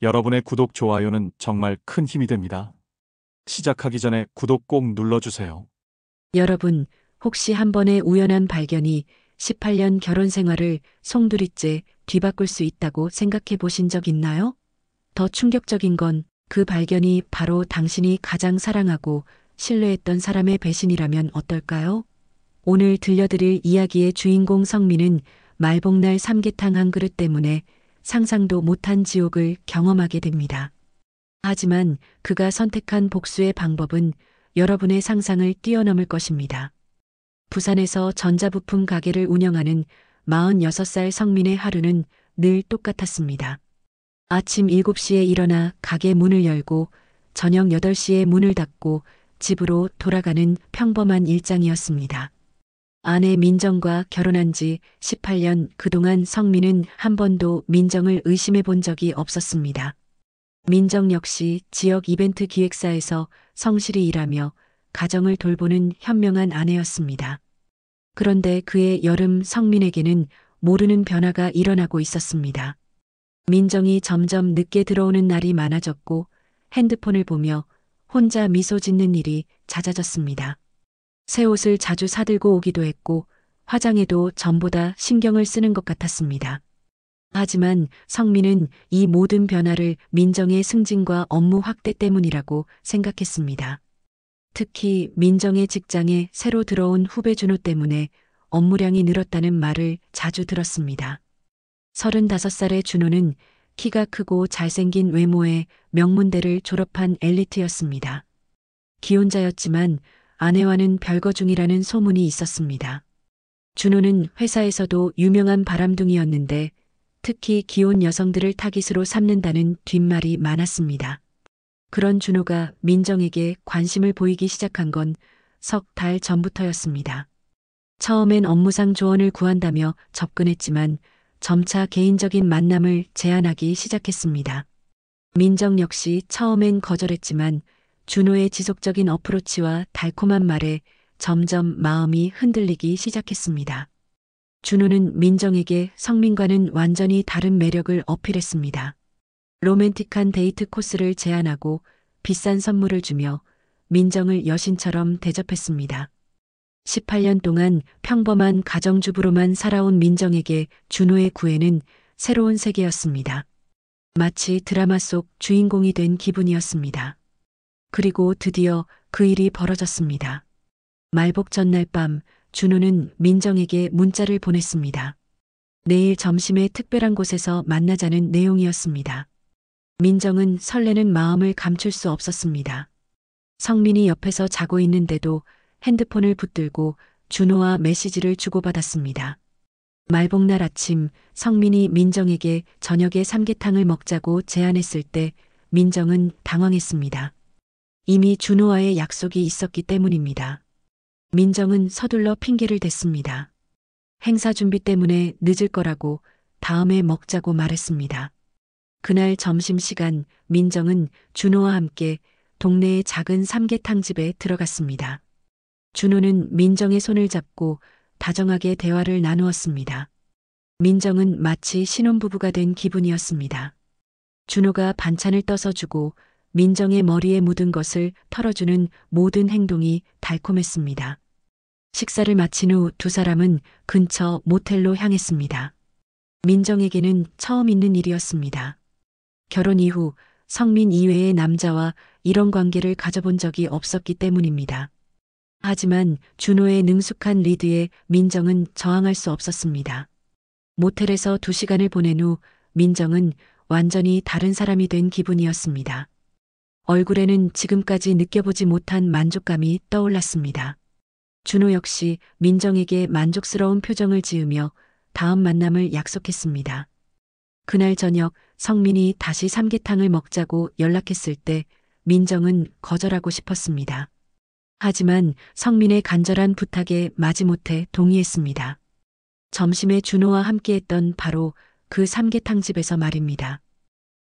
여러분의 구독, 좋아요는 정말 큰 힘이 됩니다. 시작하기 전에 구독 꼭 눌러주세요. 여러분, 혹시 한 번의 우연한 발견이 18년 결혼 생활을 송두리째 뒤바꿀 수 있다고 생각해 보신 적 있나요? 더 충격적인 건 그 발견이 바로 당신이 가장 사랑하고 신뢰했던 사람의 배신이라면 어떨까요? 오늘 들려드릴 이야기의 주인공 성민은 말복날 삼계탕 한 그릇 때문에 상상도 못한 지옥을 경험하게 됩니다. 하지만 그가 선택한 복수의 방법은 여러분의 상상을 뛰어넘을 것입니다. 부산에서 전자부품 가게를 운영하는 46살 성민의 하루는 늘 똑같았습니다. 아침 7시에 일어나 가게 문을 열고 저녁 8시에 문을 닫고 집으로 돌아가는 평범한 일상이었습니다. 아내 민정과 결혼한 지 18년, 그동안 성민은 한 번도 민정을 의심해 본 적이 없었습니다. 민정 역시 지역 이벤트 기획사에서 성실히 일하며 가정을 돌보는 현명한 아내였습니다. 그런데 그의 여름 성민에게는 모르는 변화가 일어나고 있었습니다. 민정이 점점 늦게 들어오는 날이 많아졌고 핸드폰을 보며 혼자 미소 짓는 일이 잦아졌습니다. 새 옷을 자주 사들고 오기도 했고 화장에도 전보다 신경을 쓰는 것 같았습니다. 하지만 성민은 이 모든 변화를 민정의 승진과 업무 확대 때문이라고 생각했습니다. 특히 민정의 직장에 새로 들어온 후배 준호 때문에 업무량이 늘었다는 말을 자주 들었습니다. 35살의 준호는 키가 크고 잘생긴 외모에 명문대를 졸업한 엘리트였습니다. 기혼자였지만 아내와는 별거 중이라는 소문이 있었습니다. 준호는 회사에서도 유명한 바람둥이였는데 특히 기혼 여성들을 타깃으로 삼는다는 뒷말이 많았습니다. 그런 준호가 민정에게 관심을 보이기 시작한 건 석 달 전부터였습니다. 처음엔 업무상 조언을 구한다며 접근했지만 점차 개인적인 만남을 제안하기 시작했습니다. 민정 역시 처음엔 거절했지만 준호의 지속적인 어프로치와 달콤한 말에 점점 마음이 흔들리기 시작했습니다. 준호는 민정에게 성민과는 완전히 다른 매력을 어필했습니다. 로맨틱한 데이트 코스를 제안하고 비싼 선물을 주며 민정을 여신처럼 대접했습니다. 18년 동안 평범한 가정주부로만 살아온 민정에게 준호의 구애는 새로운 세계였습니다. 마치 드라마 속 주인공이 된 기분이었습니다. 그리고 드디어 그 일이 벌어졌습니다. 말복 전날 밤 준호는 민정에게 문자를 보냈습니다. 내일 점심에 특별한 곳에서 만나자는 내용이었습니다. 민정은 설레는 마음을 감출 수 없었습니다. 성민이 옆에서 자고 있는데도 핸드폰을 붙들고 준호와 메시지를 주고받았습니다. 말복날 아침 성민이 민정에게 저녁에 삼계탕을 먹자고 제안했을 때 민정은 당황했습니다. 이미 준호와의 약속이 있었기 때문입니다. 민정은 서둘러 핑계를 댔습니다. 행사 준비 때문에 늦을 거라고 다음에 먹자고 말했습니다. 그날 점심시간 민정은 준호와 함께 동네의 작은 삼계탕집에 들어갔습니다. 준호는 민정의 손을 잡고 다정하게 대화를 나누었습니다. 민정은 마치 신혼부부가 된 기분이었습니다. 준호가 반찬을 떠서 주고 민정의 머리에 묻은 것을 털어주는 모든 행동이 달콤했습니다. 식사를 마친 후 두 사람은 근처 모텔로 향했습니다. 민정에게는 처음 있는 일이었습니다. 결혼 이후 성민 이외의 남자와 이런 관계를 가져본 적이 없었기 때문입니다. 하지만 준호의 능숙한 리드에 민정은 저항할 수 없었습니다. 모텔에서 2시간을 보낸 후 민정은 완전히 다른 사람이 된 기분이었습니다. 얼굴에는 지금까지 느껴보지 못한 만족감이 떠올랐습니다. 준호 역시 민정에게 만족스러운 표정을 지으며 다음 만남을 약속했습니다. 그날 저녁 성민이 다시 삼계탕을 먹자고 연락했을 때 민정은 거절하고 싶었습니다. 하지만 성민의 간절한 부탁에 마지못해 동의했습니다. 점심에 준호와 함께했던 바로 그 삼계탕집에서 말입니다.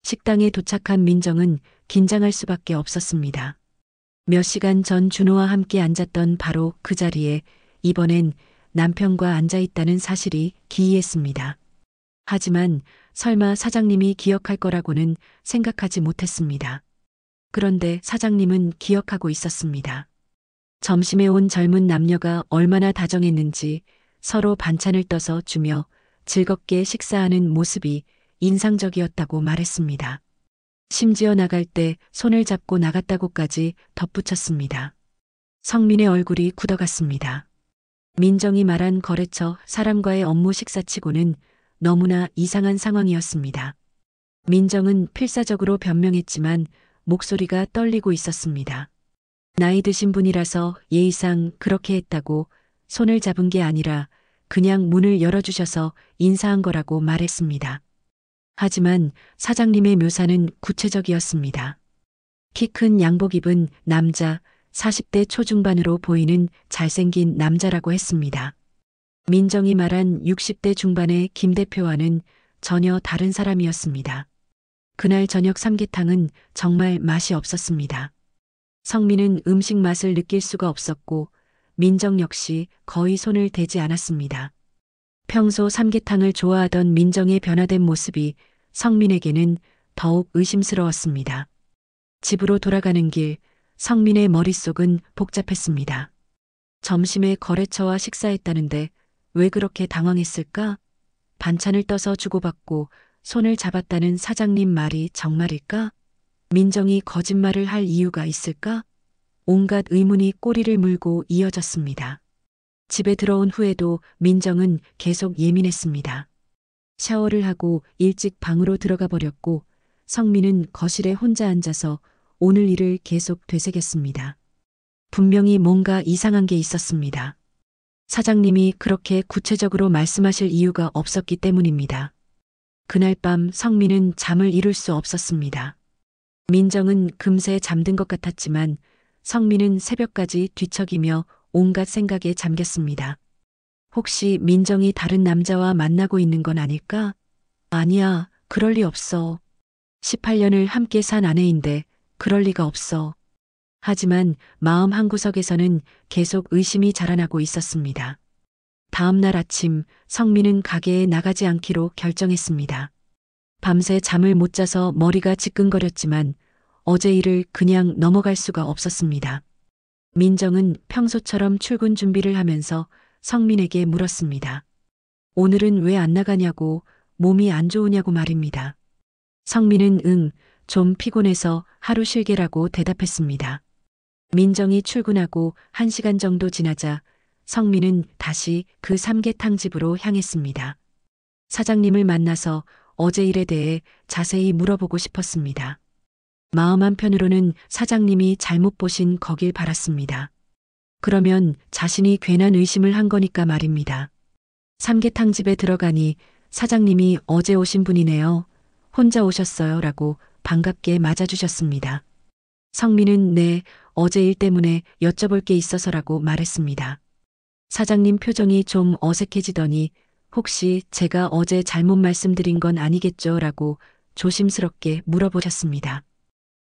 식당에 도착한 민정은 긴장할 수밖에 없었습니다. 몇 시간 전 준호와 함께 앉았던 바로 그 자리에 이번엔 남편과 앉아있다는 사실이 기이했습니다. 하지만 설마 사장님이 기억할 거라고는 생각하지 못했습니다. 그런데 사장님은 기억하고 있었습니다. 점심에 온 젊은 남녀가 얼마나 다정했는지 서로 반찬을 떠서 주며 즐겁게 식사하는 모습이 인상적이었다고 말했습니다. 심지어 나갈 때 손을 잡고 나갔다고까지 덧붙였습니다. 성민의 얼굴이 굳어갔습니다. 민정이 말한 거래처 사람과의 업무 식사치고는 너무나 이상한 상황이었습니다. 민정은 필사적으로 변명했지만 목소리가 떨리고 있었습니다. 나이 드신 분이라서 예의상 그렇게 했다고 손을 잡은 게 아니라 그냥 문을 열어주셔서 인사한 거라고 말했습니다. 하지만 사장님의 묘사는 구체적이었습니다. 키 큰 양복 입은 남자, 40대 초중반으로 보이는 잘생긴 남자라고 했습니다. 민정이 말한 60대 중반의 김 대표와는 전혀 다른 사람이었습니다. 그날 저녁 삼계탕은 정말 맛이 없었습니다. 성민은 음식 맛을 느낄 수가 없었고 민정 역시 거의 손을 대지 않았습니다. 평소 삼계탕을 좋아하던 민정의 변화된 모습이 성민에게는 더욱 의심스러웠습니다. 집으로 돌아가는 길 성민의 머릿속은 복잡했습니다. 점심에 거래처와 식사했다는데 왜 그렇게 당황했을까? 반찬을 떠서 주고받고 손을 잡았다는 사장님 말이 정말일까? 민정이 거짓말을 할 이유가 있을까? 온갖 의문이 꼬리를 물고 이어졌습니다. 집에 들어온 후에도 민정은 계속 예민했습니다. 샤워를 하고 일찍 방으로 들어가 버렸고 성민은 거실에 혼자 앉아서 오늘 일을 계속 되새겼습니다. 분명히 뭔가 이상한 게 있었습니다. 사장님이 그렇게 구체적으로 말씀하실 이유가 없었기 때문입니다. 그날 밤 성민은 잠을 이룰 수 없었습니다. 민정은 금세 잠든 것 같았지만 성민은 새벽까지 뒤척이며 온갖 생각에 잠겼습니다. 혹시 민정이 다른 남자와 만나고 있는 건 아닐까? 아니야, 그럴 리 없어. 18년을 함께 산 아내인데 그럴 리가 없어. 하지만 마음 한구석에서는 계속 의심이 자라나고 있었습니다. 다음 날 아침 성민은 가게에 나가지 않기로 결정했습니다. 밤새 잠을 못 자서 머리가 지끈거렸지만 어제 일을 그냥 넘어갈 수가 없었습니다. 민정은 평소처럼 출근 준비를 하면서 성민에게 물었습니다. 오늘은 왜 안 나가냐고, 몸이 안 좋으냐고 말입니다. 성민은 응, 좀 피곤해서 하루 쉴게라고 대답했습니다. 민정이 출근하고 1시간 정도 지나자 성민은 다시 그 삼계탕 집으로 향했습니다. 사장님을 만나서 어제 일에 대해 자세히 물어보고 싶었습니다. 마음 한편으로는 사장님이 잘못 보신 거길 바랐습니다. 그러면 자신이 괜한 의심을 한 거니까 말입니다. 삼계탕 집에 들어가니 사장님이 어제 오신 분이네요. 혼자 오셨어요 라고 반갑게 맞아주셨습니다. 성민은 네, 어제 일 때문에 여쭤볼 게 있어서라고 말했습니다. 사장님 표정이 좀 어색해지더니 혹시 제가 어제 잘못 말씀드린 건 아니겠죠? 라고 조심스럽게 물어보셨습니다.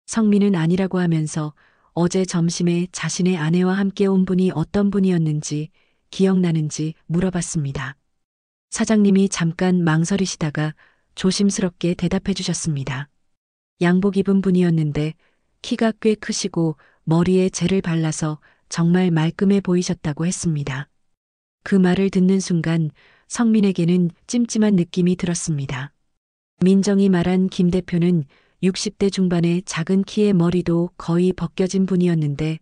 성민은 아니라고 하면서 어제 점심에 자신의 아내와 함께 온 분이 어떤 분이었는지 기억나는지 물어봤습니다. 사장님이 잠깐 망설이시다가 조심스럽게 대답해 주셨습니다. 양복 입은 분이었는데 키가 꽤 크시고 머리에 젤을 발라서 정말 말끔해 보이셨다고 했습니다. 그 말을 듣는 순간 성민에게는 찜찜한 느낌이 들었습니다. 민정이 말한 김 대표는 60대 중반의 작은 키에 머리도 거의 벗겨진 분이었는데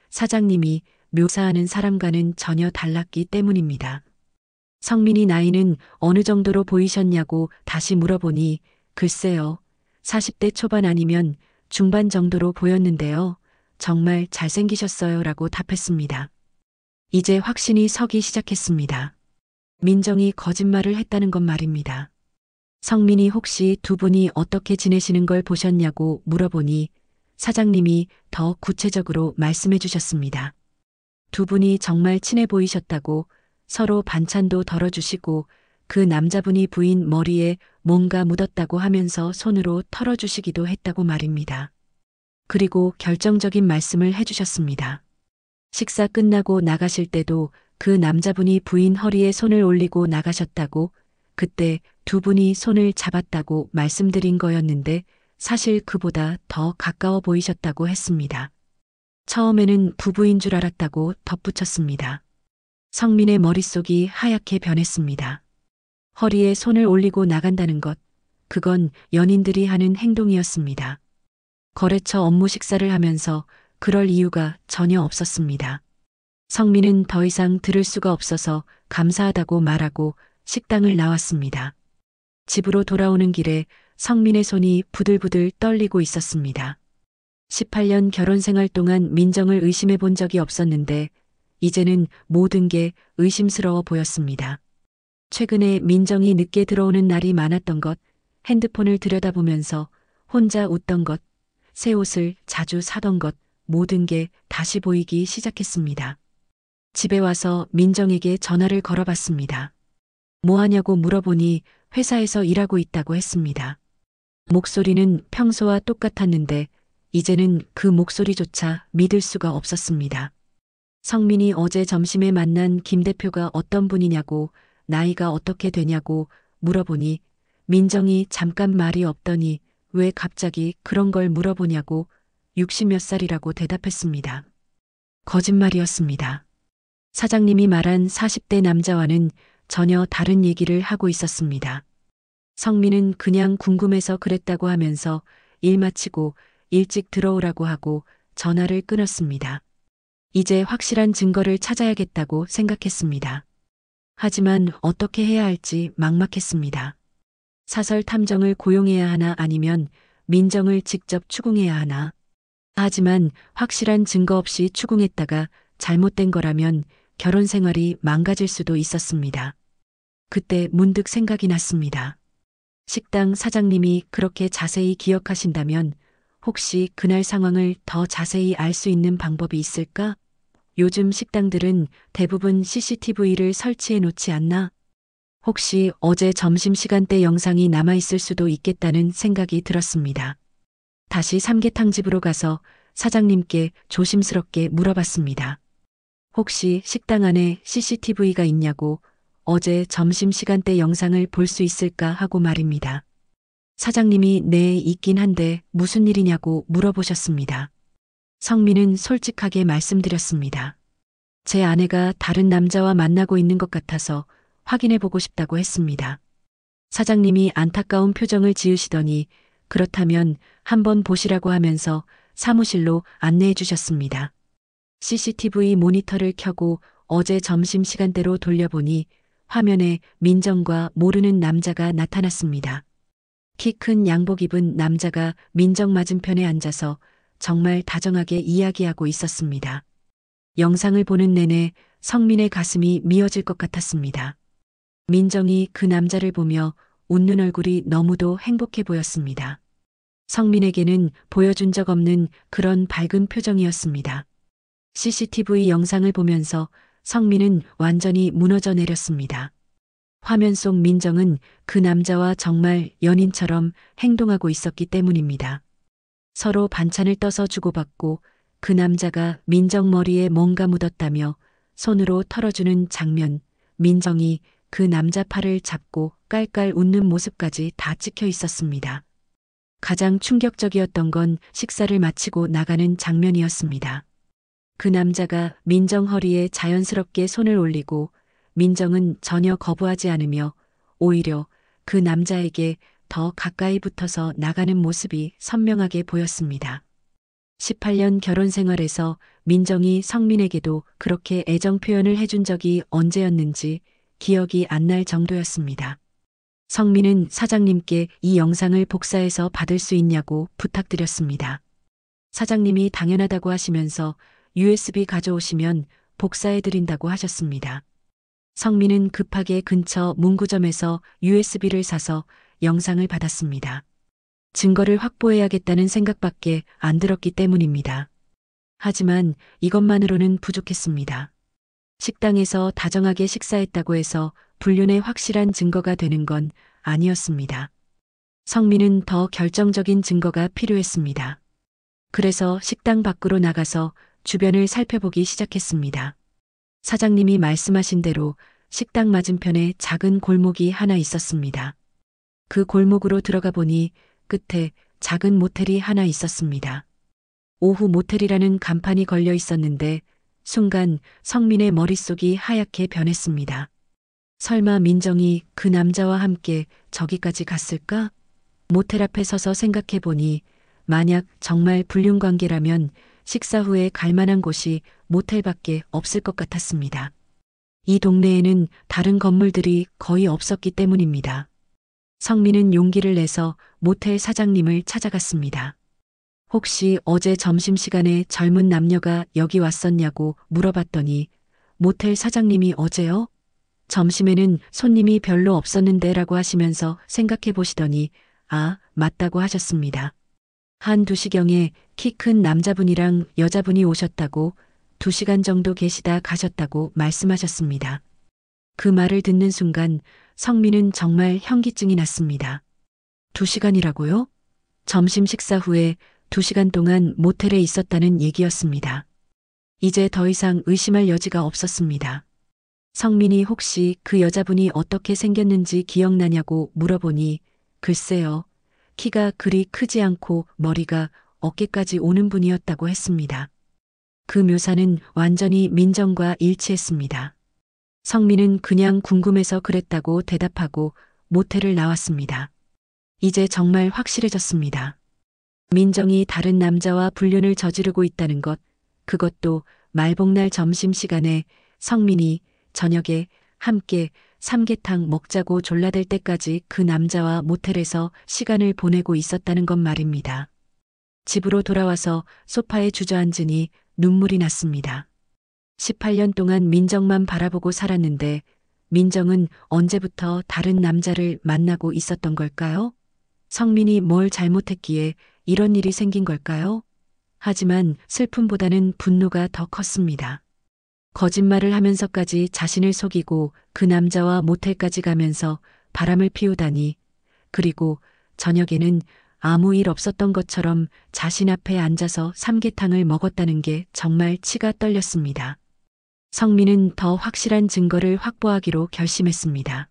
사장님이 묘사하는 사람과는 전혀 달랐기 때문입니다. 성민이 나이는 어느 정도로 보이셨냐고 다시 물어보니 글쎄요, 40대 초반 아니면 중반 정도로 보였는데요. 정말 잘생기셨어요 라고 답했습니다. 이제 확신이 서기 시작했습니다. 민정이 거짓말을 했다는 건 말입니다. 성민이 혹시 두 분이 어떻게 지내시는 걸 보셨냐고 물어보니 사장님이 더 구체적으로 말씀해 주셨습니다. 두 분이 정말 친해 보이셨다고 서로 반찬도 덜어주시고 그 남자분이 부인 머리에 뭔가 묻었다고 하면서 손으로 털어주시기도 했다고 말입니다. 그리고 결정적인 말씀을 해주셨습니다. 식사 끝나고 나가실 때도 그 남자분이 부인 허리에 손을 올리고 나가셨다고, 그때 두 분이 손을 잡았다고 말씀드린 거였는데 사실 그보다 더 가까워 보이셨다고 했습니다. 처음에는 부부인 줄 알았다고 덧붙였습니다. 성민의 머릿속이 하얗게 변했습니다. 허리에 손을 올리고 나간다는 것, 그건 연인들이 하는 행동이었습니다. 거래처 업무 식사를 하면서 그럴 이유가 전혀 없었습니다. 성민은 더 이상 들을 수가 없어서 감사하다고 말하고 식당을 나왔습니다. 집으로 돌아오는 길에 성민의 손이 부들부들 떨리고 있었습니다. 18년 결혼 생활 동안 민정을 의심해 본 적이 없었는데 이제는 모든 게 의심스러워 보였습니다. 최근에 민정이 늦게 들어오는 날이 많았던 것, 핸드폰을 들여다보면서 혼자 웃던 것, 새 옷을 자주 사던 것, 모든 게 다시 보이기 시작했습니다. 집에 와서 민정에게 전화를 걸어봤습니다. 뭐 하냐고 물어보니 회사에서 일하고 있다고 했습니다. 목소리는 평소와 똑같았는데 이제는 그 목소리조차 믿을 수가 없었습니다. 성민이 어제 점심에 만난 김 대표가 어떤 분이냐고, 나이가 어떻게 되냐고 물어보니 민정이 잠깐 말이 없더니 왜 갑자기 그런 걸 물어보냐고 60몇 살이라고 대답했습니다. 거짓말이었습니다. 사장님이 말한 40대 남자와는 전혀 다른 얘기를 하고 있었습니다. 성민은 그냥 궁금해서 그랬다고 하면서 일 마치고 일찍 들어오라고 하고 전화를 끊었습니다. 이제 확실한 증거를 찾아야겠다고 생각했습니다. 하지만 어떻게 해야 할지 막막했습니다. 사설 탐정을 고용해야 하나 아니면 민정을 직접 추궁해야 하나. 하지만 확실한 증거 없이 추궁했다가 잘못된 거라면 결혼 생활이 망가질 수도 있었습니다. 그때 문득 생각이 났습니다. 식당 사장님이 그렇게 자세히 기억하신다면 혹시 그날 상황을 더 자세히 알 수 있는 방법이 있을까? 요즘 식당들은 대부분 CCTV를 설치해 놓지 않나? 혹시 어제 점심시간대 영상이 남아있을 수도 있겠다는 생각이 들었습니다. 다시 삼계탕집으로 가서 사장님께 조심스럽게 물어봤습니다. 혹시 식당 안에 CCTV가 있냐고, 어제 점심시간대 영상을 볼 수 있을까 하고 말입니다. 사장님이 네, 있긴 한데 무슨 일이냐고 물어보셨습니다. 성민은 솔직하게 말씀드렸습니다. 제 아내가 다른 남자와 만나고 있는 것 같아서 확인해 보고 싶다고 했습니다. 사장님이 안타까운 표정을 지으시더니 그렇다면 한번 보시라고 하면서 사무실로 안내해 주셨습니다. CCTV 모니터를 켜고 어제 점심시간대로 돌려보니 화면에 민정과 모르는 남자가 나타났습니다. 키 큰 양복 입은 남자가 민정 맞은편에 앉아서 정말 다정하게 이야기하고 있었습니다. 영상을 보는 내내 성민의 가슴이 미어질 것 같았습니다. 민정이 그 남자를 보며 웃는 얼굴이 너무도 행복해 보였습니다. 성민에게는 보여준 적 없는 그런 밝은 표정이었습니다. CCTV 영상을 보면서 성민은 완전히 무너져 내렸습니다. 화면 속 민정은 그 남자와 정말 연인처럼 행동하고 있었기 때문입니다. 서로 반찬을 떠서 주고받고 그 남자가 민정 머리에 뭔가 묻었다며 손으로 털어주는 장면, 민정이 그 남자 팔을 잡고 깔깔 웃는 모습까지 다 찍혀 있었습니다. 가장 충격적이었던 건 식사를 마치고 나가는 장면이었습니다. 그 남자가 민정 허리에 자연스럽게 손을 올리고 민정은 전혀 거부하지 않으며 오히려 그 남자에게 더 가까이 붙어서 나가는 모습이 선명하게 보였습니다. 18년 결혼 생활에서 민정이 성민에게도 그렇게 애정 표현을 해준 적이 언제였는지 기억이 안 날 정도였습니다. 성민은 사장님께 이 영상을 복사해서 받을 수 있냐고 부탁드렸습니다. 사장님이 당연하다고 하시면서 USB 가져오시면 복사해드린다고 하셨습니다. 성민은 급하게 근처 문구점에서 USB를 사서 영상을 받았습니다. 증거를 확보해야겠다는 생각밖에 안 들었기 때문입니다. 하지만 이것만으로는 부족했습니다. 식당에서 다정하게 식사했다고 해서 불륜의 확실한 증거가 되는 건 아니었습니다. 성민은 더 결정적인 증거가 필요했습니다. 그래서 식당 밖으로 나가서 주변을 살펴보기 시작했습니다. 사장님이 말씀하신 대로 식당 맞은편에 작은 골목이 하나 있었습니다. 그 골목으로 들어가 보니 끝에 작은 모텔이 하나 있었습니다. 오후 모텔이라는 간판이 걸려 있었는데 순간 성민의 머릿속이 하얗게 변했습니다. 설마 민정이 그 남자와 함께 저기까지 갔을까? 모텔 앞에 서서 생각해 보니 만약 정말 불륜 관계라면 식사 후에 갈 만한 곳이 모텔밖에 없을 것 같았습니다. 이 동네에는 다른 건물들이 거의 없었기 때문입니다. 성민은 용기를 내서 모텔 사장님을 찾아갔습니다. 혹시 어제 점심시간에 젊은 남녀가 여기 왔었냐고 물어봤더니 모텔 사장님이 어제요? 점심에는 손님이 별로 없었는데 라고 하시면서 생각해 보시더니 아, 맞다고 하셨습니다. 한 2시경에 키 큰 남자분이랑 여자분이 오셨다고 2시간 정도 계시다 가셨다고 말씀하셨습니다. 그 말을 듣는 순간 성민은 정말 현기증이 났습니다. 2시간이라고요? 점심 식사 후에 2시간 동안 모텔에 있었다는 얘기였습니다. 이제 더 이상 의심할 여지가 없었습니다. 성민이 혹시 그 여자분이 어떻게 생겼는지 기억나냐고 물어보니 글쎄요. 키가 그리 크지 않고 머리가 어깨까지 오는 분이었다고 했습니다. 그 묘사는 완전히 민정과 일치했습니다. 성민은 그냥 궁금해서 그랬다고 대답하고 모텔을 나왔습니다. 이제 정말 확실해졌습니다. 민정이 다른 남자와 불륜을 저지르고 있다는 것, 그것도 말복날 점심시간에 성민이 저녁에 함께 삼계탕 먹자고 졸라댈 때까지 그 남자와 모텔에서 시간을 보내고 있었다는 것 말입니다. 집으로 돌아와서 소파에 주저앉으니 눈물이 났습니다. 18년 동안 민정만 바라보고 살았는데 민정은 언제부터 다른 남자를 만나고 있었던 걸까요? 성민이 뭘 잘못했기에 이런 일이 생긴 걸까요? 하지만 슬픔보다는 분노가 더 컸습니다. 거짓말을 하면서까지 자신을 속이고 그 남자와 모텔까지 가면서 바람을 피우다니, 그리고 저녁에는 아무 일 없었던 것처럼 자신 앞에 앉아서 삼계탕을 먹었다는 게 정말 치가 떨렸습니다. 성민은 더 확실한 증거를 확보하기로 결심했습니다.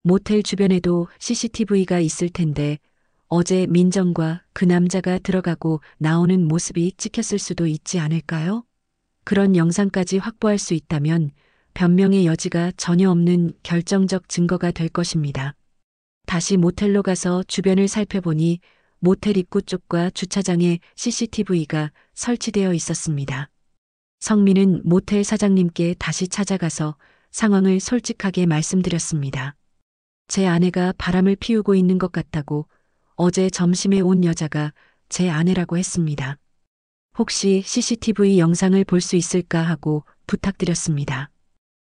모텔 주변에도 CCTV가 있을 텐데 어제 민정과 그 남자가 들어가고 나오는 모습이 찍혔을 수도 있지 않을까요? 그런 영상까지 확보할 수 있다면 변명의 여지가 전혀 없는 결정적 증거가 될 것입니다. 다시 모텔로 가서 주변을 살펴보니 모텔 입구 쪽과 주차장에 CCTV가 설치되어 있었습니다. 성민은 모텔 사장님께 다시 찾아가서 상황을 솔직하게 말씀드렸습니다. 제 아내가 바람을 피우고 있는 것 같다고 어제 점심에 온 여자가 제 아내라고 했습니다. 혹시 CCTV 영상을 볼 수 있을까 하고 부탁드렸습니다.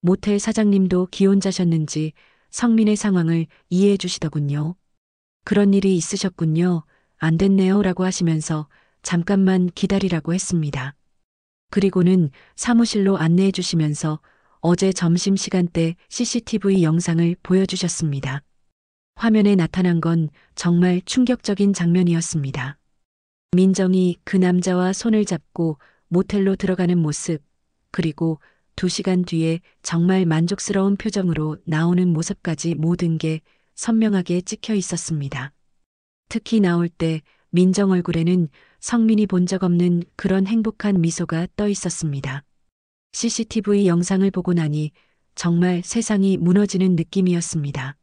모텔 사장님도 기혼자셨는지 성민의 상황을 이해해 주시더군요. 그런 일이 있으셨군요. 안 됐네요 라고 하시면서 잠깐만 기다리라고 했습니다. 그리고는 사무실로 안내해 주시면서 어제 점심시간대 CCTV 영상을 보여주셨습니다. 화면에 나타난 건 정말 충격적인 장면이었습니다. 민정이 그 남자와 손을 잡고 모텔로 들어가는 모습, 그리고 2시간 뒤에 정말 만족스러운 표정으로 나오는 모습까지 모든 게 선명하게 찍혀 있었습니다. 특히 나올 때 민정 얼굴에는 성민이 본 적 없는 그런 행복한 미소가 떠 있었습니다. CCTV 영상을 보고 나니 정말 세상이 무너지는 느낌이었습니다.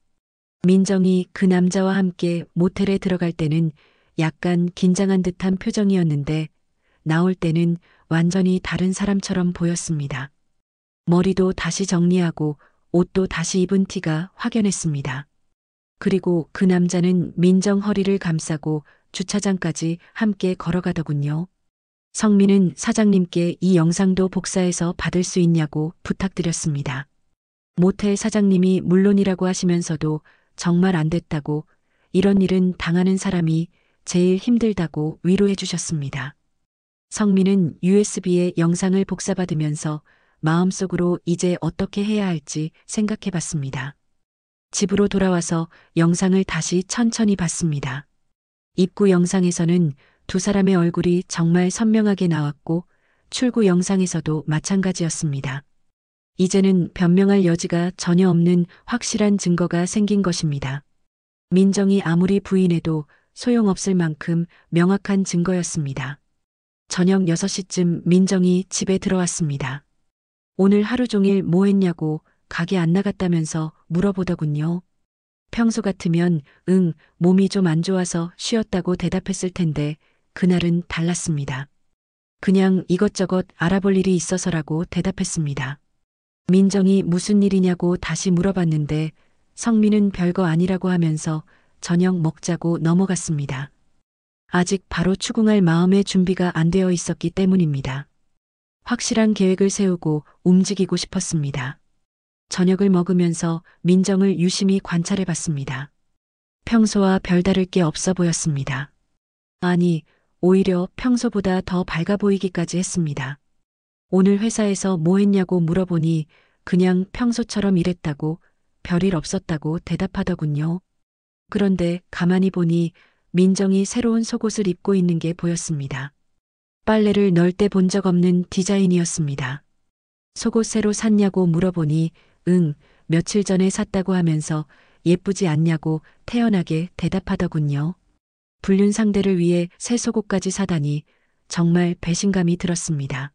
민정이 그 남자와 함께 모텔에 들어갈 때는 약간 긴장한 듯한 표정이었는데 나올 때는 완전히 다른 사람처럼 보였습니다. 머리도 다시 정리하고 옷도 다시 입은 티가 확연했습니다. 그리고 그 남자는 민정 허리를 감싸고 주차장까지 함께 걸어가더군요. 성민은 사장님께 이 영상도 복사해서 받을 수 있냐고 부탁드렸습니다. 모텔 사장님이 물론이라고 하시면서도 정말 안 됐다고, 이런 일은 당하는 사람이 제일 힘들다고 위로해 주셨습니다. 성민은 USB에 영상을 복사받으면서 마음속으로 이제 어떻게 해야 할지 생각해 봤습니다. 집으로 돌아와서 영상을 다시 천천히 봤습니다. 입구 영상에서는 두 사람의 얼굴이 정말 선명하게 나왔고 출구 영상에서도 마찬가지였습니다. 이제는 변명할 여지가 전혀 없는 확실한 증거가 생긴 것입니다. 민정이 아무리 부인해도 소용없을 만큼 명확한 증거였습니다. 저녁 6시쯤 민정이 집에 들어왔습니다. 오늘 하루 종일 뭐 했냐고 가게 안 나갔다면서 물어보더군요. 평소 같으면 몸이 좀 안 좋아서 쉬었다고 대답했을 텐데 그날은 달랐습니다. 그냥 이것저것 알아볼 일이 있어서라고 대답했습니다. 민정이 무슨 일이냐고 다시 물어봤는데 성민은 별거 아니라고 하면서 저녁 먹자고 넘어갔습니다. 아직 바로 추궁할 마음의 준비가 안 되어 있었기 때문입니다. 확실한 계획을 세우고 움직이고 싶었습니다. 저녁을 먹으면서 민정을 유심히 관찰해 봤습니다. 평소와 별다를 게 없어 보였습니다. 아니, 오히려 평소보다 더 밝아 보이기까지 했습니다. 오늘 회사에서 뭐 했냐고 물어보니 그냥 평소처럼 일했다고 별일 없었다고 대답하더군요. 그런데 가만히 보니 민정이 새로운 속옷을 입고 있는 게 보였습니다. 빨래를 널 때 본 적 없는 디자인이었습니다. 속옷 새로 샀냐고 물어보니 며칠 전에 샀다고 하면서 예쁘지 않냐고 태연하게 대답하더군요. 불륜 상대를 위해 새 속옷까지 사다니 정말 배신감이 들었습니다.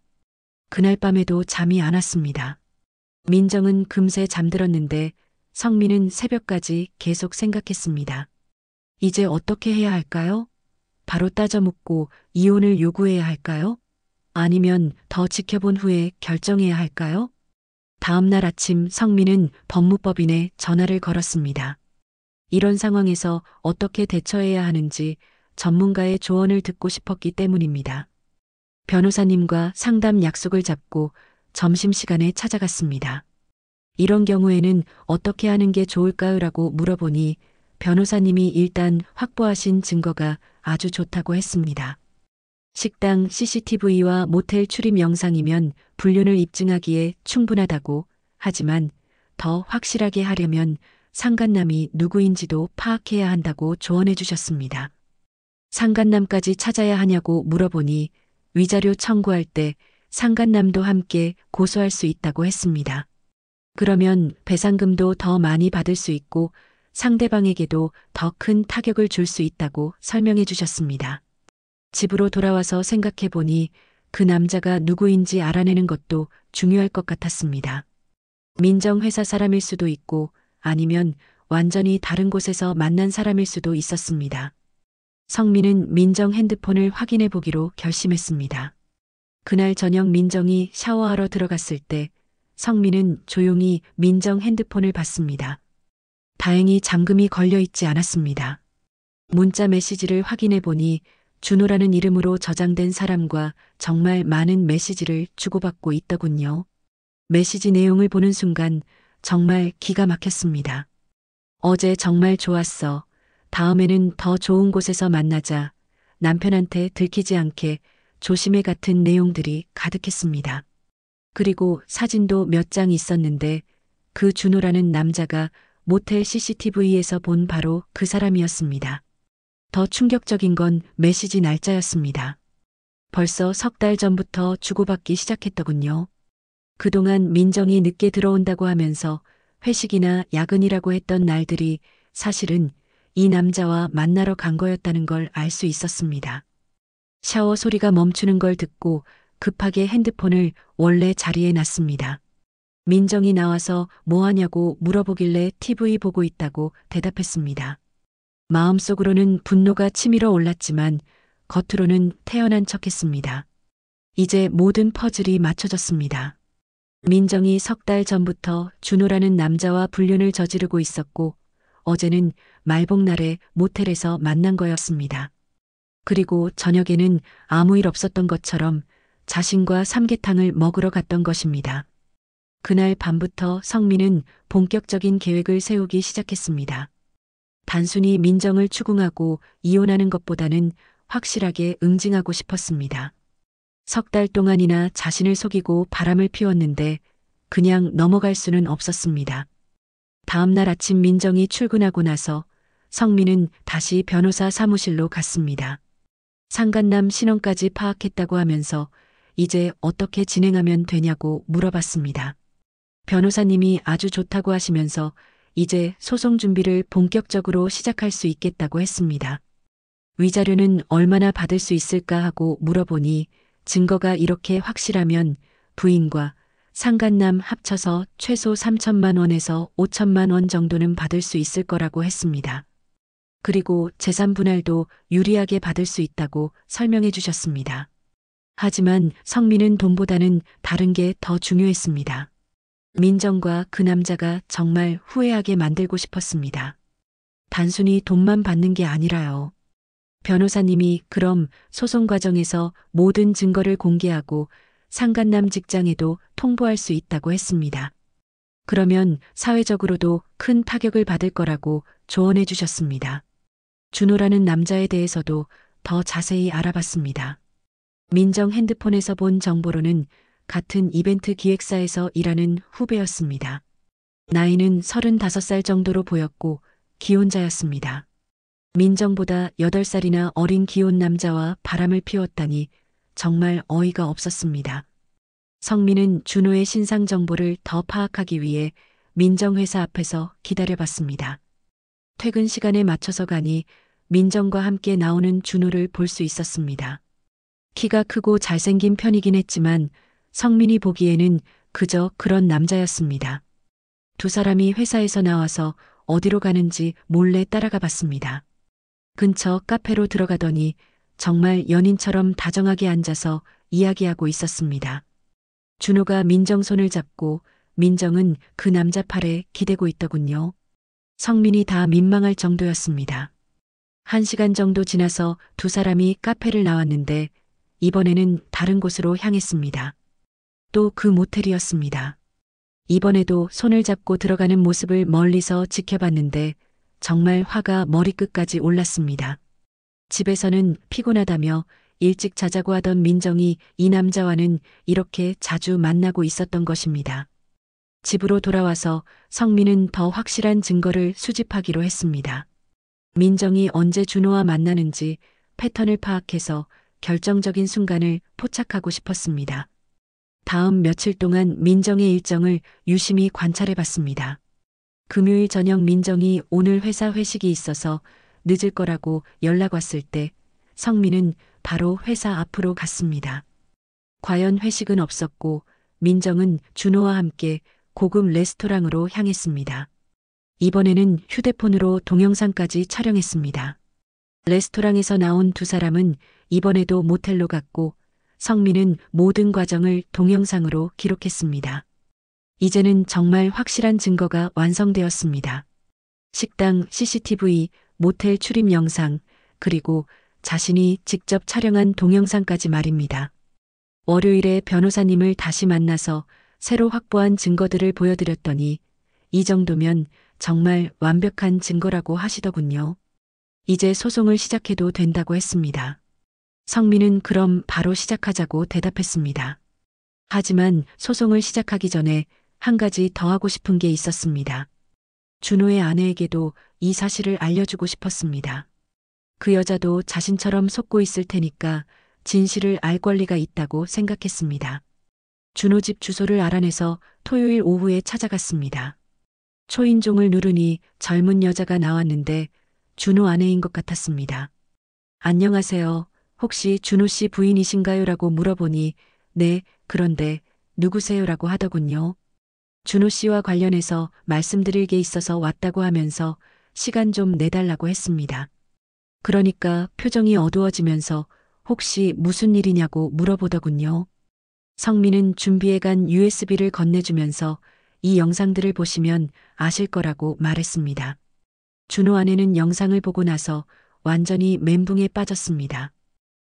그날 밤에도 잠이 안 왔습니다. 민정은 금세 잠들었는데 성민은 새벽까지 계속 생각했습니다. 이제 어떻게 해야 할까요? 바로 따져 묻고 이혼을 요구해야 할까요? 아니면 더 지켜본 후에 결정해야 할까요? 다음 날 아침 성민은 법무법인에 전화를 걸었습니다. 이런 상황에서 어떻게 대처해야 하는지 전문가의 조언을 듣고 싶었기 때문입니다. 변호사님과 상담 약속을 잡고 점심시간에 찾아갔습니다. 이런 경우에는 어떻게 하는 게 좋을까요라고 물어보니 변호사님이 일단 확보하신 증거가 아주 좋다고 했습니다. 식당 CCTV와 모텔 출입 영상이면 불륜을 입증하기에 충분하다고, 하지만 더 확실하게 하려면 상간남이 누구인지도 파악해야 한다고 조언해 주셨습니다. 상간남까지 찾아야 하냐고 물어보니 위자료 청구할 때 상간남도 함께 고소할 수 있다고 했습니다. 그러면 배상금도 더 많이 받을 수 있고 상대방에게도 더 큰 타격을 줄 수 있다고 설명해 주셨습니다. 집으로 돌아와서 생각해 보니 그 남자가 누구인지 알아내는 것도 중요할 것 같았습니다. 민정 회사 사람일 수도 있고 아니면 완전히 다른 곳에서 만난 사람일 수도 있었습니다. 성민은 민정 핸드폰을 확인해 보기로 결심했습니다. 그날 저녁 민정이 샤워하러 들어갔을 때 성민은 조용히 민정 핸드폰을 봤습니다. 다행히 잠금이 걸려 있지 않았습니다. 문자 메시지를 확인해 보니 준호라는 이름으로 저장된 사람과 정말 많은 메시지를 주고받고 있더군요. 메시지 내용을 보는 순간 정말 기가 막혔습니다. 어제 정말 좋았어. 다음에는 더 좋은 곳에서 만나자. 남편한테 들키지 않게 조심해 같은 내용들이 가득했습니다. 그리고 사진도 몇 장 있었는데 그 준호라는 남자가 모텔 CCTV에서 본 바로 그 사람이었습니다. 더 충격적인 건 메시지 날짜였습니다. 벌써 3달 전부터 주고받기 시작했더군요. 그동안 민정이 늦게 들어온다고 하면서 회식이나 야근이라고 했던 날들이 사실은 이 남자와 만나러 간 거였다는 걸 알 수 있었습니다. 샤워 소리가 멈추는 걸 듣고 급하게 핸드폰을 원래 자리에 놨습니다. 민정이 나와서 뭐 하냐고 물어보길래 TV 보고 있다고 대답했습니다. 마음속으로는 분노가 치밀어 올랐지만 겉으로는 태연한 척했습니다. 이제 모든 퍼즐이 맞춰졌습니다. 민정이 3달 전부터 준호라는 남자와 불륜을 저지르고 있었고 어제는 말복날에 모텔에서 만난 거였습니다. 그리고 저녁에는 아무 일 없었던 것처럼 자신과 삼계탕을 먹으러 갔던 것입니다. 그날 밤부터 성민은 본격적인 계획을 세우기 시작했습니다. 단순히 민정을 추궁하고 이혼하는 것보다는 확실하게 응징하고 싶었습니다. 3달 동안이나 자신을 속이고 바람을 피웠는데 그냥 넘어갈 수는 없었습니다. 다음 날 아침 민정이 출근하고 나서 성민은 다시 변호사 사무실로 갔습니다. 상간남 신원까지 파악했다고 하면서 이제 어떻게 진행하면 되냐고 물어봤습니다. 변호사님이 아주 좋다고 하시면서 이제 소송 준비를 본격적으로 시작할 수 있겠다고 했습니다. 위자료는 얼마나 받을 수 있을까 하고 물어보니 증거가 이렇게 확실하면 부인과 상간남 합쳐서 최소 3천만 원에서 5천만 원 정도는 받을 수 있을 거라고 했습니다. 그리고 재산 분할도 유리하게 받을 수 있다고 설명해 주셨습니다. 하지만 성민은 돈보다는 다른 게 더 중요했습니다. 민정과 그 남자가 정말 후회하게 만들고 싶었습니다. 단순히 돈만 받는 게 아니라요. 변호사님이 그럼 소송 과정에서 모든 증거를 공개하고 상간남 직장에도 통보할 수 있다고 했습니다. 그러면 사회적으로도 큰 타격을 받을 거라고 조언해 주셨습니다. 준호라는 남자에 대해서도 더 자세히 알아봤습니다. 민정 핸드폰에서 본 정보로는 같은 이벤트 기획사에서 일하는 후배였습니다. 나이는 35살 정도로 보였고 기혼자였습니다. 민정보다 8살이나 어린 기혼 남자와 바람을 피웠다니 정말 어이가 없었습니다. 성민은 준호의 신상 정보를 더 파악하기 위해 민정회사 앞에서 기다려봤습니다. 퇴근 시간에 맞춰서 가니 민정과 함께 나오는 준호를 볼 수 있었습니다. 키가 크고 잘생긴 편이긴 했지만 성민이 보기에는 그저 그런 남자였습니다. 두 사람이 회사에서 나와서 어디로 가는지 몰래 따라가 봤습니다. 근처 카페로 들어가더니 정말 연인처럼 다정하게 앉아서 이야기하고 있었습니다. 준호가 민정 손을 잡고 민정은 그 남자 팔에 기대고 있더군요. 성민이 다 민망할 정도였습니다. 1시간 정도 지나서 두 사람이 카페를 나왔는데 이번에는 다른 곳으로 향했습니다. 또 그 모텔이었습니다. 이번에도 손을 잡고 들어가는 모습을 멀리서 지켜봤는데 정말 화가 머리끝까지 올랐습니다. 집에서는 피곤하다며 일찍 자자고 하던 민정이 이 남자와는 이렇게 자주 만나고 있었던 것입니다. 집으로 돌아와서 성민은 더 확실한 증거를 수집하기로 했습니다. 민정이 언제 준호와 만나는지 패턴을 파악해서 결정적인 순간을 포착하고 싶었습니다. 다음 며칠 동안 민정의 일정을 유심히 관찰해 봤습니다. 금요일 저녁 민정이 오늘 회사 회식이 있어서 늦을 거라고 연락 왔을 때 성민은 바로 회사 앞으로 갔습니다. 과연 회식은 없었고 민정은 준호와 함께 고급 레스토랑으로 향했습니다. 이번에는 휴대폰으로 동영상까지 촬영했습니다. 레스토랑에서 나온 두 사람은 이번에도 모텔로 갔고 성민은 모든 과정을 동영상으로 기록했습니다. 이제는 정말 확실한 증거가 완성되었습니다. 식당 CCTV, 모텔 출입 영상, 그리고 자신이 직접 촬영한 동영상까지 말입니다. 월요일에 변호사님을 다시 만나서 새로 확보한 증거들을 보여드렸더니 이 정도면 정말 완벽한 증거라고 하시더군요. 이제 소송을 시작해도 된다고 했습니다. 성민은 그럼 바로 시작하자고 대답했습니다. 하지만 소송을 시작하기 전에 한 가지 더 하고 싶은 게 있었습니다. 준호의 아내에게도 이 사실을 알려주고 싶었습니다. 그 여자도 자신처럼 속고 있을 테니까 진실을 알 권리가 있다고 생각했습니다. 준호 집 주소를 알아내서 토요일 오후에 찾아갔습니다. 초인종을 누르니 젊은 여자가 나왔는데 준호 아내인 것 같았습니다. 안녕하세요. 혹시 준호 씨 부인이신가요? 라고 물어보니 네, 그런데 누구세요? 라고 하더군요. 준호 씨와 관련해서 말씀드릴 게 있어서 왔다고 하면서 시간 좀 내달라고 했습니다. 그러니까 표정이 어두워지면서 혹시 무슨 일이냐고 물어보더군요. 성민은 준비해간 USB를 건네주면서 이 영상들을 보시면 아실 거라고 말했습니다. 준호 아내는 영상을 보고 나서 완전히 멘붕에 빠졌습니다.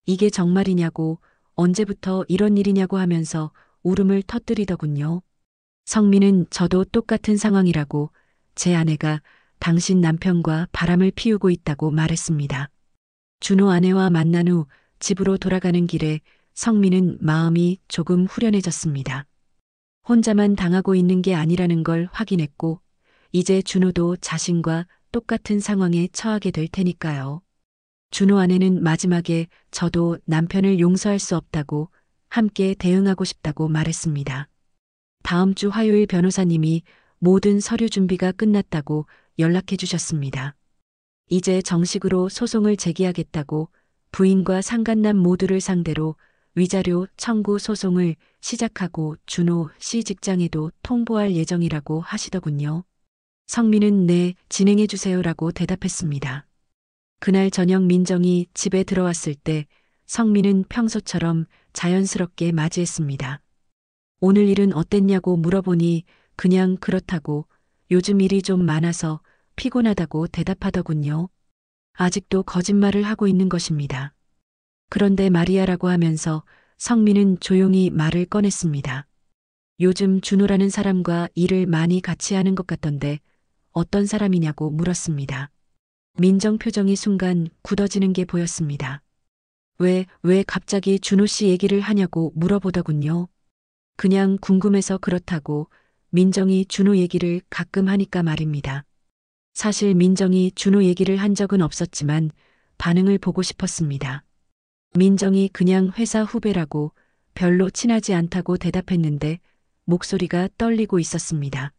이게 정말이냐고 언제부터 이런 일이냐고 하면서 울음을 터뜨리더군요. 성민은 저도 똑같은 상황이라고 제 아내가 당신 남편과 바람을 피우고 있다고 말했습니다. 준호 아내와 만난 후 집으로 돌아가는 길에 성민은 마음이 조금 후련해졌습니다. 혼자만 당하고 있는 게 아니라는 걸 확인했고 이제 준호도 자신과 똑같은 상황에 처하게 될 테니까요. 준호 아내는 마지막에 저도 남편을 용서할 수 없다고 함께 대응하고 싶다고 말했습니다. 다음 주 화요일 변호사님이 모든 서류 준비가 끝났다고 연락해 주셨습니다. 이제 정식으로 소송을 제기하겠다고 부인과 상간남 모두를 상대로 위자료 청구 소송을 시작하고 준호 씨 직장에도 통보할 예정이라고 하시더군요. 성민은 네, 진행해 주세요라고 대답했습니다. 그날 저녁 민정이 집에 들어왔을 때 성민은 평소처럼 자연스럽게 맞이했습니다. 오늘 일은 어땠냐고 물어보니 그냥 그렇다고 요즘 일이 좀 많아서 피곤하다고 대답하더군요. 아직도 거짓말을 하고 있는 것입니다. 그런데 마리아라고 하면서 성민은 조용히 말을 꺼냈습니다. 요즘 준호라는 사람과 일을 많이 같이 하는 것 같던데 어떤 사람이냐고 물었습니다. 민정 표정이 순간 굳어지는 게 보였습니다. 왜 갑자기 준호 씨 얘기를 하냐고 물어보더군요. 그냥 궁금해서 그렇다고 민정이 준호 얘기를 가끔 하니까 말입니다. 사실 민정이 준호 얘기를 한 적은 없었지만 반응을 보고 싶었습니다. 민정이 그냥 회사 후배라고 별로 친하지 않다고 대답했는데 목소리가 떨리고 있었습니다.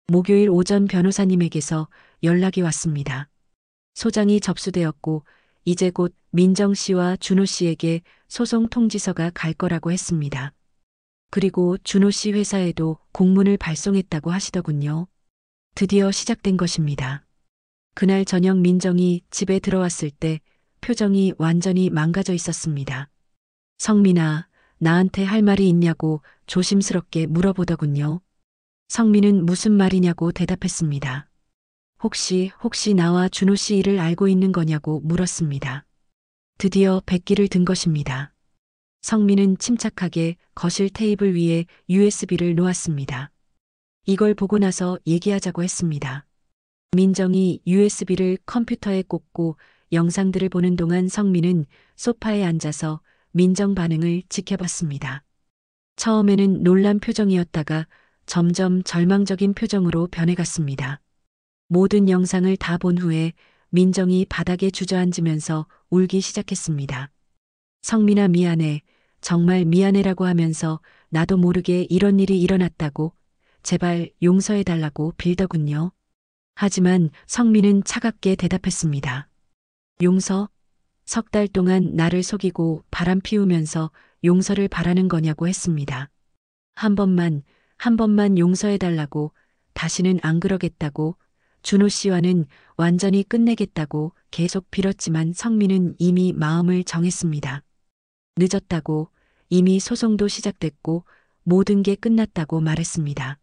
목요일 오전 변호사님에게서 연락이 왔습니다. 소장이 접수되었고 이제 곧 민정 씨와 준호 씨에게 소송 통지서가 갈 거라고 했습니다. 그리고 준호 씨 회사에도 공문을 발송했다고 하시더군요. 드디어 시작된 것입니다. 그날 저녁 민정이 집에 들어왔을 때 표정이 완전히 망가져 있었습니다. 성민아, 나한테 할 말이 있냐고 조심스럽게 물어보더군요. 성민은 무슨 말이냐고 대답했습니다. 혹시 나와 준호 씨 일을 알고 있는 거냐고 물었습니다. 드디어 백기를 든 것입니다. 성민은 침착하게 거실 테이블 위에 USB를 놓았습니다. 이걸 보고 나서 얘기하자고 했습니다. 민정이 USB를 컴퓨터에 꽂고 영상들을 보는 동안 성민은 소파에 앉아서 민정 반응을 지켜봤습니다. 처음에는 놀란 표정이었다가 점점 절망적인 표정으로 변해갔습니다. 모든 영상을 다 본 후에 민정이 바닥에 주저앉으면서 울기 시작했습니다. 성민아 미안해, 정말 미안해라고 하면서 나도 모르게 이런 일이 일어났다고 제발 용서해달라고 빌더군요. 하지만 성민은 차갑게 대답했습니다. 용서? 석 달 동안 나를 속이고 바람 피우면서 용서를 바라는 거냐고 했습니다. 한 번만 용서해달라고, 다시는 안 그러겠다고, 준호 씨와는 완전히 끝내겠다고 계속 빌었지만 성민은 이미 마음을 정했습니다. 늦었다고, 이미 소송도 시작됐고 모든 게 끝났다고 말했습니다.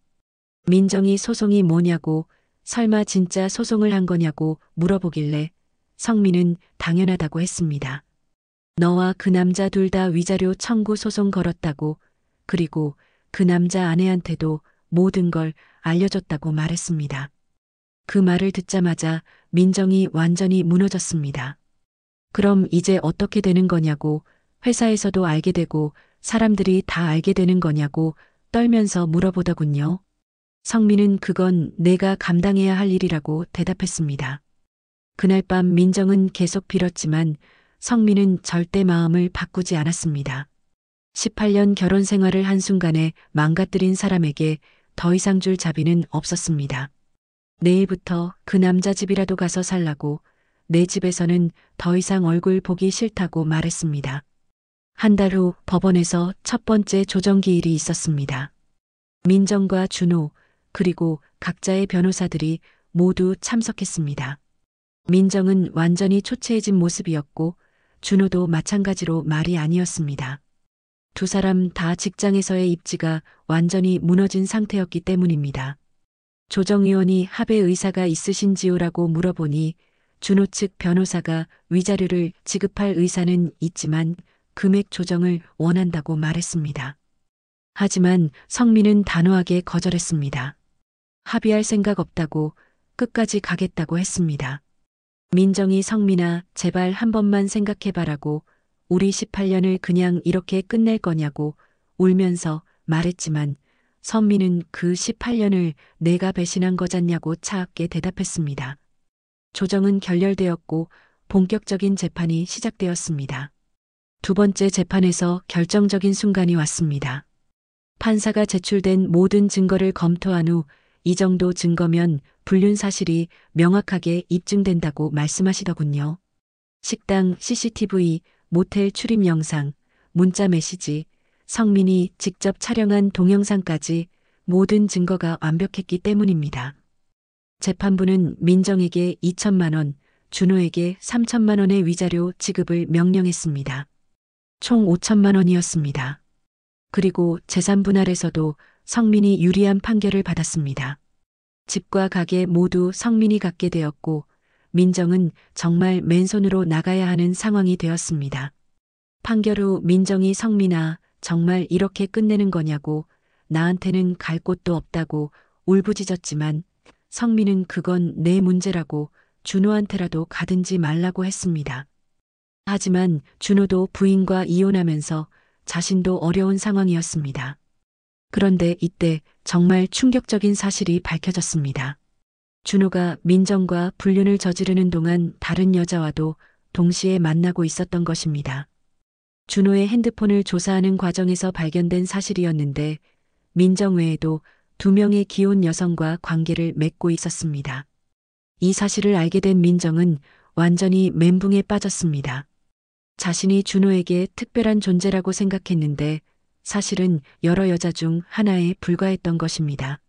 민정이 소송이 뭐냐고, 설마 진짜 소송을 한 거냐고 물어보길래 성민은 당연하다고 했습니다. 너와 그 남자 둘 다 위자료 청구 소송 걸었다고, 그리고 그 남자 아내한테도 모든 걸 알려줬다고 말했습니다. 그 말을 듣자마자 민정이 완전히 무너졌습니다. 그럼 이제 어떻게 되는 거냐고, 회사에서도 알게 되고 사람들이 다 알게 되는 거냐고 떨면서 물어보더군요. 성민은 그건 내가 감당해야 할 일이라고 대답했습니다. 그날 밤 민정은 계속 빌었지만 성민은 절대 마음을 바꾸지 않았습니다. 18년 결혼 생활을 한순간에 망가뜨린 사람에게 더 이상 줄 자비는 없었습니다. 내일부터 그 남자 집이라도 가서 살라고, 내 집에서는 더 이상 얼굴 보기 싫다고 말했습니다. 한 달 후 법원에서 첫 번째 조정기일이 있었습니다. 민정과 준호, 그리고 각자의 변호사들이 모두 참석했습니다. 민정은 완전히 초췌해진 모습이었고 준호도 마찬가지로 말이 아니었습니다. 두 사람 다 직장에서의 입지가 완전히 무너진 상태였기 때문입니다. 조정위원이 합의 의사가 있으신지요라고 물어보니 준호 측 변호사가 위자료를 지급할 의사는 있지만 금액 조정을 원한다고 말했습니다. 하지만 성민은 단호하게 거절했습니다. 합의할 생각 없다고, 끝까지 가겠다고 했습니다. 민정이 성민아 제발 한 번만 생각해봐라고, 우리 18년을 그냥 이렇게 끝낼 거냐고 울면서 말했지만 성민은 그 18년을 내가 배신한 거잖냐고 차갑게 대답했습니다. 조정은 결렬되었고 본격적인 재판이 시작되었습니다. 두 번째 재판에서 결정적인 순간이 왔습니다. 판사가 제출된 모든 증거를 검토한 후 이 정도 증거면 불륜 사실이 명확하게 입증된다고 말씀하시더군요. 식당 CCTV, 모텔 출입 영상, 문자 메시지, 성민이 직접 촬영한 동영상까지 모든 증거가 완벽했기 때문입니다. 재판부는 민정에게 2천만 원, 준호에게 3천만 원의 위자료 지급을 명령했습니다. 총 5천만 원이었습니다. 그리고 재산 분할에서도 성민이 유리한 판결을 받았습니다. 집과 가게 모두 성민이 갖게 되었고 민정은 정말 맨손으로 나가야 하는 상황이 되었습니다. 판결 후 민정이 성민아 정말 이렇게 끝내는 거냐고 나한테는 갈 곳도 없다고 울부짖었지만 성민은 그건 내 문제라고 준호한테라도 가든지 말라고 했습니다. 하지만 준호도 부인과 이혼하면서 자신도 어려운 상황이었습니다. 그런데 이때 정말 충격적인 사실이 밝혀졌습니다. 준호가 민정과 불륜을 저지르는 동안 다른 여자와도 동시에 만나고 있었던 것입니다. 준호의 핸드폰을 조사하는 과정에서 발견된 사실이었는데 민정 외에도 2명의 기혼 여성과 관계를 맺고 있었습니다. 이 사실을 알게 된 민정은 완전히 멘붕에 빠졌습니다. 자신이 준호에게 특별한 존재라고 생각했는데 사실은 여러 여자 중 하나에 불과했던 것입니다.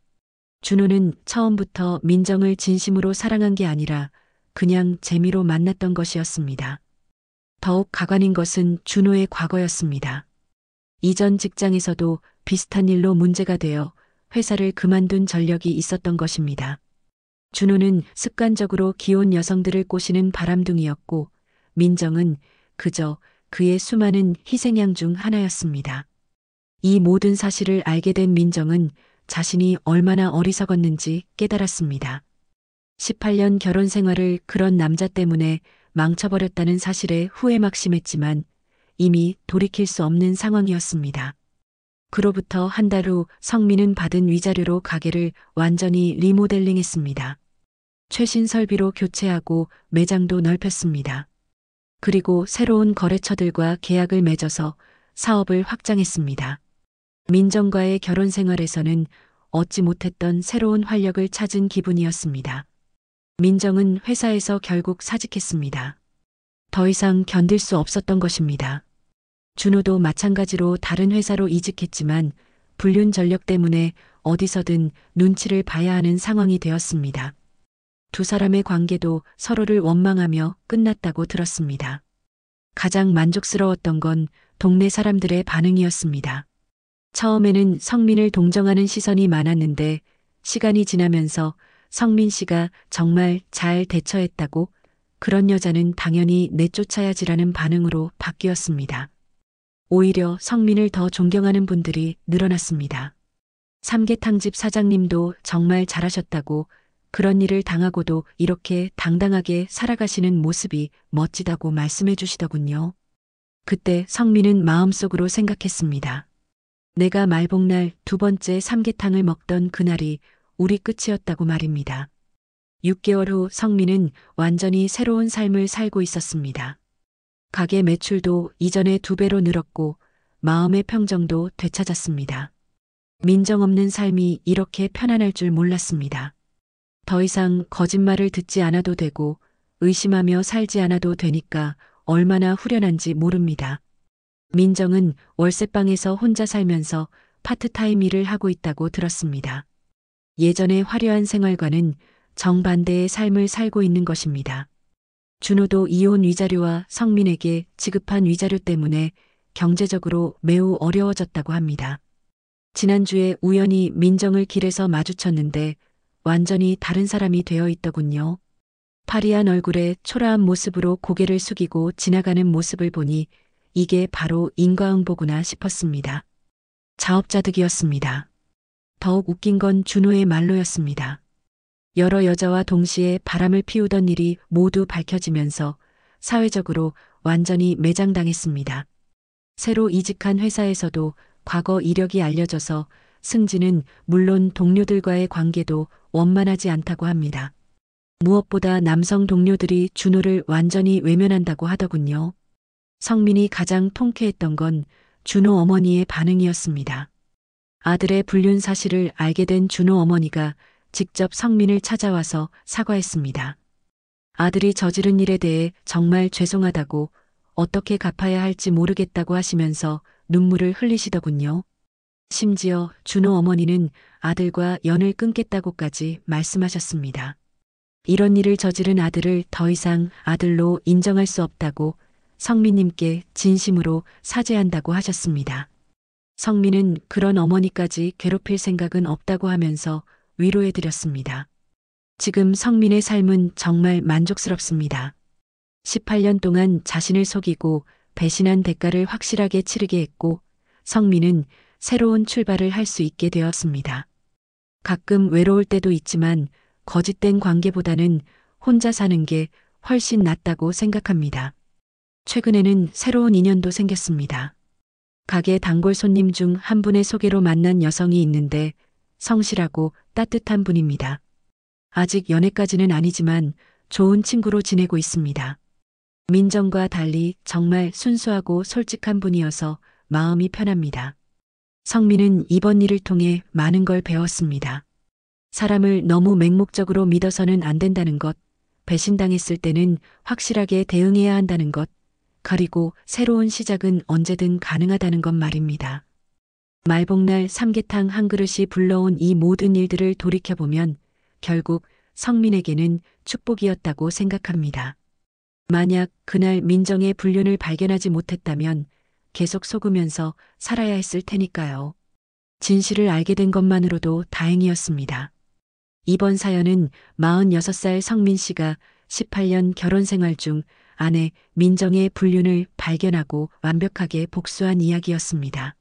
준호는 처음부터 민정을 진심으로 사랑한 게 아니라 그냥 재미로 만났던 것이었습니다. 더욱 가관인 것은 준호의 과거였습니다. 이전 직장에서도 비슷한 일로 문제가 되어 회사를 그만둔 전력이 있었던 것입니다. 준호는 습관적으로 기혼 여성들을 꼬시는 바람둥이였고 민정은 그저 그의 수많은 희생양 중 하나였습니다. 이 모든 사실을 알게 된 민정은 자신이 얼마나 어리석었는지 깨달았습니다. 18년 결혼 생활을 그런 남자 때문에 망쳐버렸다는 사실에 후회막심했지만 이미 돌이킬 수 없는 상황이었습니다. 그로부터 한 달 후 성민은 받은 위자료로 가게를 완전히 리모델링했습니다. 최신 설비로 교체하고 매장도 넓혔습니다. 그리고 새로운 거래처들과 계약을 맺어서 사업을 확장했습니다. 민정과의 결혼 생활에서는 얻지 못했던 새로운 활력을 찾은 기분이었습니다. 민정은 회사에서 결국 사직했습니다. 더 이상 견딜 수 없었던 것입니다. 준호도 마찬가지로 다른 회사로 이직했지만 불륜 전력 때문에 어디서든 눈치를 봐야 하는 상황이 되었습니다. 두 사람의 관계도 서로를 원망하며 끝났다고 들었습니다. 가장 만족스러웠던 건 동네 사람들의 반응이었습니다. 처음에는 성민을 동정하는 시선이 많았는데 시간이 지나면서 성민 씨가 정말 잘 대처했다고 그런 여자는 당연히 내쫓아야지라는 반응으로 바뀌었습니다. 오히려 성민을 더 존경하는 분들이 늘어났습니다. 삼계탕집 사장님도 정말 잘하셨다고 그런 일을 당하고도 이렇게 당당하게 살아가시는 모습이 멋지다고 말씀해 주시더군요. 그때 성민은 마음속으로 생각했습니다. 내가 말복날 2번째 삼계탕을 먹던 그날이 우리 끝이었다고 말입니다. 6개월 후 성민은 완전히 새로운 삶을 살고 있었습니다. 가게 매출도 이전의 2배로 늘었고 마음의 평정도 되찾았습니다. 민정 없는 삶이 이렇게 편안할 줄 몰랐습니다. 더 이상 거짓말을 듣지 않아도 되고 의심하며 살지 않아도 되니까 얼마나 후련한지 모릅니다. 민정은 월세방에서 혼자 살면서 파트타임 일을 하고 있다고 들었습니다. 예전의 화려한 생활과는 정반대의 삶을 살고 있는 것입니다. 준호도 이혼 위자료와 성민에게 지급한 위자료 때문에 경제적으로 매우 어려워졌다고 합니다. 지난주에 우연히 민정을 길에서 마주쳤는데 완전히 다른 사람이 되어 있더군요. 파리한 얼굴에 초라한 모습으로 고개를 숙이고 지나가는 모습을 보니 이게 바로 인과응보구나 싶었습니다. 자업자득이었습니다. 더욱 웃긴 건 준호의 말로였습니다. 여러 여자와 동시에 바람을 피우던 일이 모두 밝혀지면서 사회적으로 완전히 매장당했습니다. 새로 이직한 회사에서도 과거 이력이 알려져서 승진은 물론 동료들과의 관계도 원만하지 않다고 합니다. 무엇보다 남성 동료들이 준호를 완전히 외면한다고 하더군요. 성민이 가장 통쾌했던 건 준호 어머니의 반응이었습니다. 아들의 불륜 사실을 알게 된 준호 어머니가 직접 성민을 찾아와서 사과했습니다. 아들이 저지른 일에 대해 정말 죄송하다고, 어떻게 갚아야 할지 모르겠다고 하시면서 눈물을 흘리시더군요. 심지어 준호 어머니는 아들과 연을 끊겠다고까지 말씀하셨습니다. 이런 일을 저지른 아들을 더 이상 아들로 인정할 수 없다고 성민님께 진심으로 사죄한다고 하셨습니다. 성민은 그런 어머니까지 괴롭힐 생각은 없다고 하면서 위로해드렸습니다. 지금 성민의 삶은 정말 만족스럽습니다. 18년 동안 자신을 속이고 배신한 대가를 확실하게 치르게 했고, 성민은 새로운 출발을 할 수 있게 되었습니다. 가끔 외로울 때도 있지만 거짓된 관계보다는 혼자 사는 게 훨씬 낫다고 생각합니다. 최근에는 새로운 인연도 생겼습니다. 가게 단골 손님 중 한 분의 소개로 만난 여성이 있는데 성실하고 따뜻한 분입니다. 아직 연애까지는 아니지만 좋은 친구로 지내고 있습니다. 민정과 달리 정말 순수하고 솔직한 분이어서 마음이 편합니다. 성민은 이번 일을 통해 많은 걸 배웠습니다. 사람을 너무 맹목적으로 믿어서는 안 된다는 것, 배신당했을 때는 확실하게 대응해야 한다는 것, 그리고 새로운 시작은 언제든 가능하다는 것 말입니다. 말복날 삼계탕 한 그릇이 불러온 이 모든 일들을 돌이켜보면 결국 성민에게는 축복이었다고 생각합니다. 만약 그날 민정의 불륜을 발견하지 못했다면 계속 속으면서 살아야 했을 테니까요. 진실을 알게 된 것만으로도 다행이었습니다. 이번 사연은 46살 성민 씨가 18년 결혼 생활 중 아내 민정의 불륜을 발견하고 완벽하게 복수한 이야기였습니다.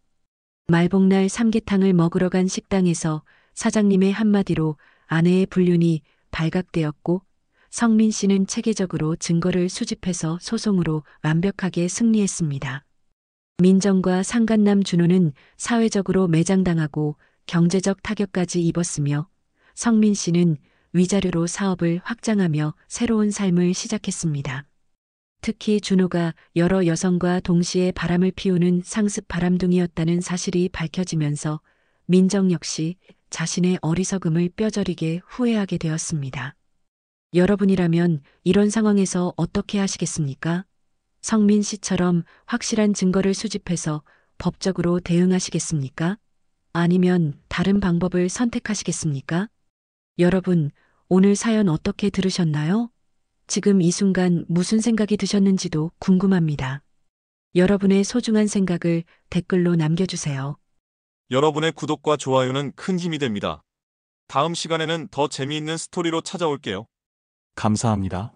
말복날 삼계탕을 먹으러 간 식당에서 사장님의 한마디로 아내의 불륜이 발각되었고, 성민 씨는 체계적으로 증거를 수집해서 소송으로 완벽하게 승리했습니다. 민정과 상간남 준호는 사회적으로 매장당하고 경제적 타격까지 입었으며, 성민 씨는 위자료로 사업을 확장하며 새로운 삶을 시작했습니다. 특히 준호가 여러 여성과 동시에 바람을 피우는 상습 바람둥이였다는 사실이 밝혀지면서 민정 역시 자신의 어리석음을 뼈저리게 후회하게 되었습니다. 여러분이라면 이런 상황에서 어떻게 하시겠습니까? 성민 씨처럼 확실한 증거를 수집해서 법적으로 대응하시겠습니까? 아니면 다른 방법을 선택하시겠습니까? 여러분, 오늘 사연 어떻게 들으셨나요? 지금 이 순간 무슨 생각이 드셨는지도 궁금합니다. 여러분의 소중한 생각을 댓글로 남겨주세요. 여러분의 구독과 좋아요는 큰 힘이 됩니다. 다음 시간에는 더 재미있는 스토리로 찾아올게요. 감사합니다.